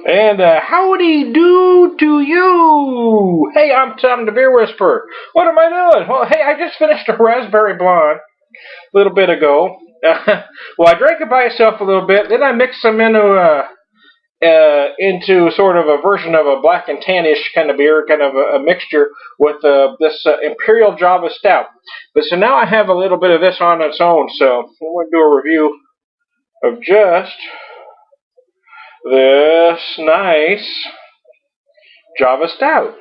And howdy do to you! Hey, I'm Tom the Beer Whisperer. What am I doing? Well, hey, I just finished a raspberry blonde a little bit ago. Well, I drank it by itself a little bit, then I mixed some into sort of a version of a black and tannish kind of beer, kind of a mixture with this Imperial Java Stout. But so now I have a little bit of this on its own, so I'm going to do a review of just this nice Java Stout.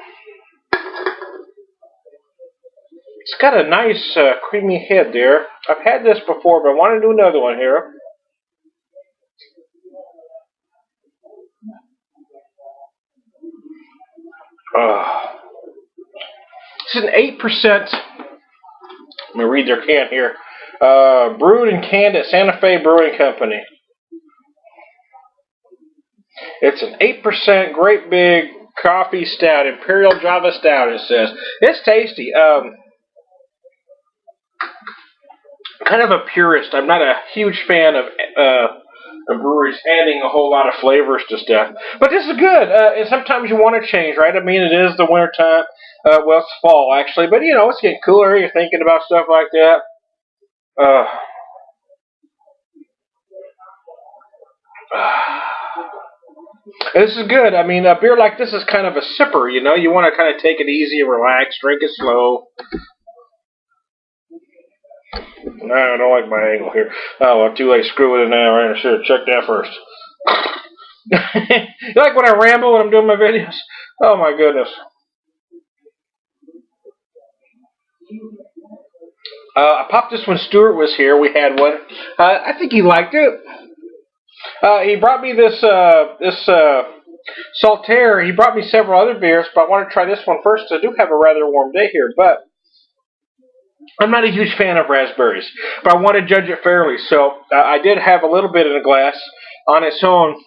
It's got a nice creamy head there. I've had this before, but I want to do another one here. This is an 8%. Let me read their can here. Brewed and canned at Santa Fe Brewing Company. It's an 8% great big coffee stout, Imperial Java Stout, it says. It's tasty. Kind of a purist. I'm not a huge fan of breweries adding a whole lot of flavors to stuff. But this is good. And sometimes you want to change, right? I mean, it is the winter time. Well, it's fall, actually. But, you know, it's getting cooler. You're thinking about stuff like that. This is good. I mean, a beer like this is kind of a sipper, you know. You want to kind of take it easy and relax, drink it slow. No, I don't like my angle here. Oh, well, too late. Screw it in now. Right? I should have checked that first. You like when I ramble when I'm doing my videos? Oh, my goodness. I popped this when Stuart was here. We had one. I think he liked it. He brought me this Saltaire. He brought me several other beers, but I want to try this one first. I do have a rather warm day here, but I'm not a huge fan of raspberries, but I want to judge it fairly. So I did have a little bit in a glass on its own.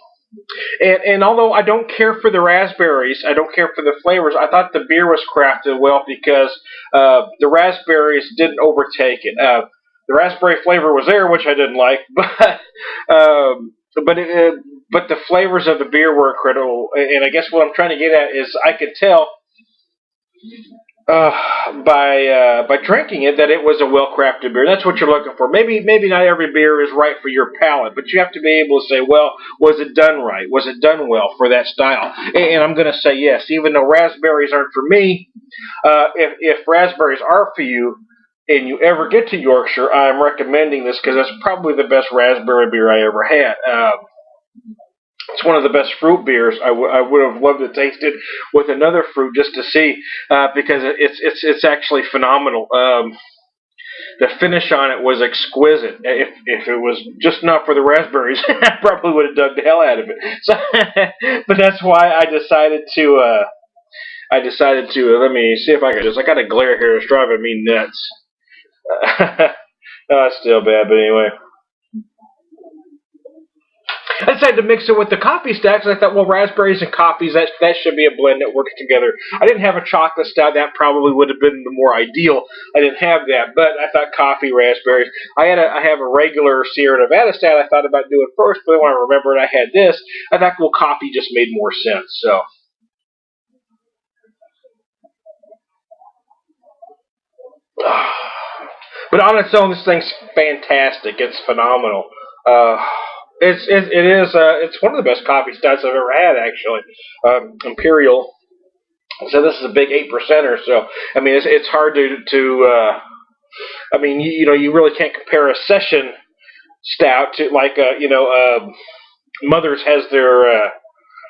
And although I don't care for the raspberries, I don't care for the flavors, I thought the beer was crafted well because the raspberries didn't overtake it. The raspberry flavor was there, which I didn't like, but the flavors of the beer were incredible. And I guess what I'm trying to get at is I could tell by drinking it that it was a well-crafted beer. That's what you're looking for. Maybe not every beer is right for your palate, but you have to be able to say, well, was it done right? Was it done well for that style? And I'm going to say yes. Even though raspberries aren't for me, if raspberries are for you, and you ever get to Yorkshire, I'm recommending this because that's probably the best raspberry beer I ever had. It's one of the best fruit beers. I would have loved to taste it with another fruit just to see, because it's actually phenomenal. The finish on it was exquisite. If it was just not for the raspberries, I probably would have dug the hell out of it. So, but that's why I decided to. Let me see if I can just. I got a glare here. It's driving me nuts. No, it's still bad, but anyway. I decided to mix it with the coffee stacks. I thought, well, raspberries and coffees, that should be a blend that works together. I didn't have a chocolate stout. That probably would have been the more ideal. I didn't have that, but I thought coffee, raspberries. I have a regular Sierra Nevada stout I thought about doing first, but when I remembered I had this, I thought, well, coffee just made more sense. So. But on its own, this thing's fantastic. It's phenomenal. It's one of the best coffee stouts I've ever had, actually. Imperial. So this is a big 8%er. So I mean, it's hard to I mean, you really can't compare a session stout to like Mother's has their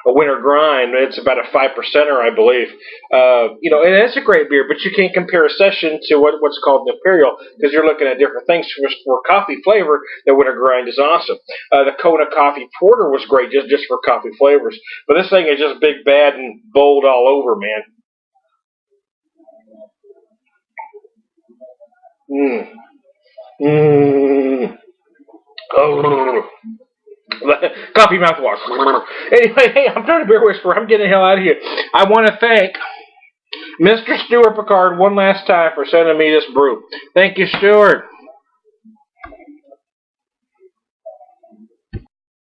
a winter grind. It's about a 5%er, I believe. And it's a great beer, but you can't compare a session to what's called an Imperial because you're looking at different things. For coffee flavor, the winter grind is awesome. The Kona Coffee Porter was great just for coffee flavors, but this thing is just big, bad, and bold all over, man. Oh. Coffee mouthwash. Anyway, hey, I'm trying to beer whisper. I'm getting the hell out of here. I want to thank Mr. Stuart Picard one last time for sending me this brew. Thank you, Stuart.